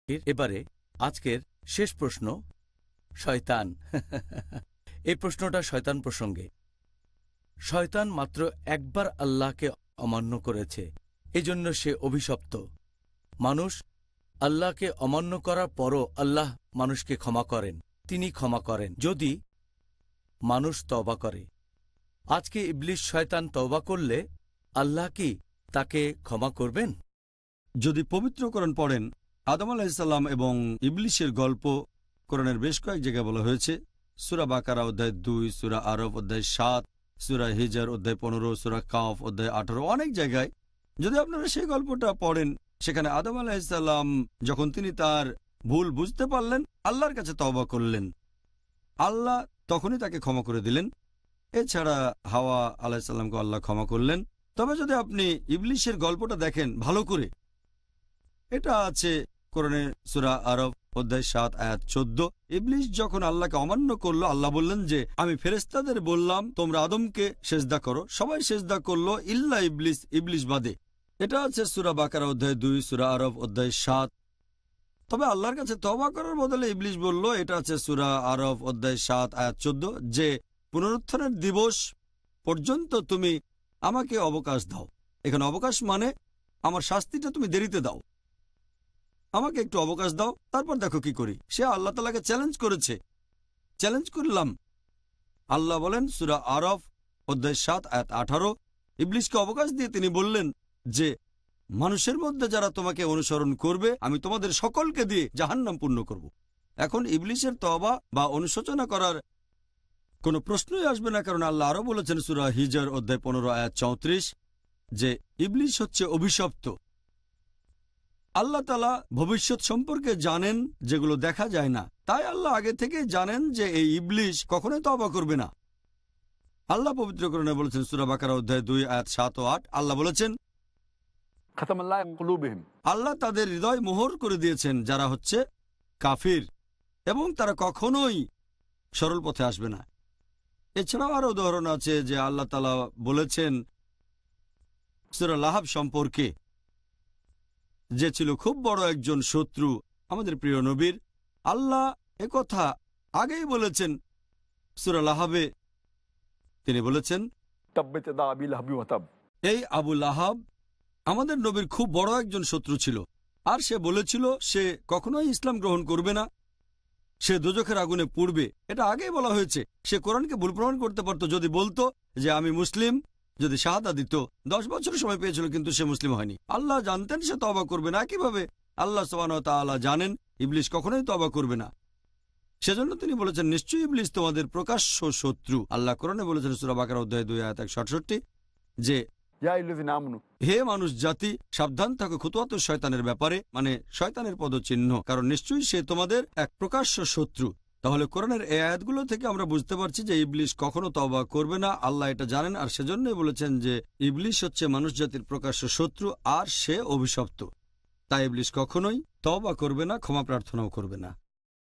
এবারে আজকের শেষ প্রশ্ন, শয়তান। এই প্রশ্নটা শয়তান প্রসঙ্গে। শয়তান মাত্র একবার আল্লাহকে অমান্য করেছে, এজন্য সে অভিশপ্ত। মানুষ আল্লাহকে অমান্য করার পরও আল্লাহ মানুষকে ক্ষমা করেন। তিনি ক্ষমা করেন যদি মানুষ তওবা করে। আজকে ইবলিস শয়তান তওবা করলে আল্লাহ কি তাকে ক্ষমা করবেন? যদি পবিত্র কোরআন পড়েন, আদম আলাইহিস সালাম এবং ইবলিসের গল্প কোরআনের বেশ কয়েক জায়গায় বলা হয়েছে। সূরা বাকারা অধ্যায় 2, সূরা আরফ অধ্যায় 7, সূরা হিজর অধ্যায় 15, সূরা কাফ অধ্যায় 18, অনেক জায়গায়। যদি আপনারা সেই গল্পটা পড়েন, সেখানে আদম আলাইহিস সালাম যখন তিনি তার ভুল বুঝতে পারলেন, আল্লাহর কাছে তওবা করলেন, আল্লাহ তখনই তাকে ক্ষমা করে দিলেন। এছাড়া হাওয়া আলাইহিস সালামকে আল্লাহ ক্ষমা করলেন। তবে যদি আপনি ইবলিসের গল্পটা দেখেন ভালো করে, এটা আছে কোরআনে সূরা আরফ অধ্যায় 7 আয়াত 14। ইবলিস যখন আল্লাহকে অমান্য করলো, আল্লাহ বললেন যে আমি ফেরেশতাদের বললাম তোমরা আদমকে সেজদা করো, সবাই সেজদা করলো ইল্লা ইবলিস, ইবলিস বাদে। এটা আছে সূরা বাকারা অধ্যায় 2, সূরা আরফ অধ্যায় 7। তবে আল্লাহর কাছে তওবা করার বদলে ইবলিস বলল, এটা আছে সূরা আরফ অধ্যায় 7 আয়াত 14, যে পুনরুত্থানের দিবস পর্যন্ত তুমি আমাকে অবকাশ দাও। এখানে অবকাশ মানে আমার শাস্তিটা তুমি দেরিতে দাও, আমাকে একটু অবকাশ দাও, তারপর দেখো কি করি। সে আল্লাহ তাআলাকে চ্যালেঞ্জ করেছে। চ্যালেঞ্জ করলাম, আল্লাহ বলেন সূরা আরফ অধ্যায় 7 আয়াত 18, ইবলিসকে অবকাশ দিয়ে তিনি বললেন যে মানুষের মধ্যে যারা তোমাকে অনুসরণ করবে আমি তোমাদের সকলকে দিয়ে জাহান্নাম পূর্ণ করব। এখন ইবলিসের তওবা বা অনুশোচনা করার কোনো প্রশ্নই আসবে না, কারণ আল্লাহ আরো বলেছেন সূরা হিজর অধ্যায় 15 আয়াত 34 যে ইবলিস হচ্ছে অভিশপ্ত। আল্লাহ তাআলা ভবিষ্যৎ সম্পর্কে জানেন যেগুলো দেখা যায় না, তাই আল্লাহ আগে থেকে জানেন যে এই ইবলিস কখনোই তওবা করবে না। আল্লাহ পবিত্র কোরআনে বলেছেন সূরা বাকারা অধ্যায় 2 আয়াত 7 ও 8, আল্লাহ বলেছেন আল্লাহ তাদের হৃদয় মোহর করে দিয়েছেন যারা হচ্ছে কাফির, এবং তারা কখনোই সরল পথে আসবে না। এছাড়াও আরো উদাহরণ আছে যে আল্লাহ তাআলা বলেছেন সূরা লাহাব সম্পর্কে, যে ছিল খুব বড় একজন শত্রু আমাদের প্রিয় নবীর। আল্লাহ একথা আগেই বলেছেন সূরা লাহাবে। তিনি বলেছেন এই আবু লাহাব আমাদের নবীর খুব বড় একজন শত্রু ছিল, আর সে বলেছিল সে কখনোই ইসলাম গ্রহণ করবে না, সে দোজখের আগুনে পুড়বে। এটা আগেই বলা হয়েছে। সে কোরআনকে ভুল প্রমাণ করতে পারত যদি বলতো যে আমি মুসলিম, যদি শাহাদা দিত। 10 বছর সময় পেয়েছিল, কিন্তু সে মুসলিম হয়নি। আল্লাহ জানতেন সে তওবা করবে না। কিভাবে আল্লাহ সুবহানাহু ওয়া তাআলা জানেন ইবলিস কখনোই তওবা করবে না। সেজন্য তিনি বলেছেন নিশ্চয়ই ইবলিস তোমাদের প্রকাশ্য শত্রু। আল্লাহ কোরআনে বলেছেন সূরা বাকারা অধ্যায় 2 আয়াত 167 যে হে মানুষ জাতি, সাবধান থাকো খুতুওয়াতুশ শয়তানের ব্যাপারে, মানে শয়তানের পদচিহ্ন, কারণ নিশ্চয়ই সে তোমাদের এক প্রকাশ্য শত্রু। তাহলে কোরআনের এই আয়াতগুলো থেকে আমরা বুঝতে পারছি যে ইবলিস কখনো তওবা করবে না। আল্লাহ এটা জানেন, আর সেজন্যই বলেছেন যে ইবলিস হচ্ছে মানুষ জাতির প্রকাশ্য শত্রু আর সে অভিশপ্ত। তাই ইবলিস কখনোই তওবা করবে না, ক্ষমা প্রার্থনাও করবে না।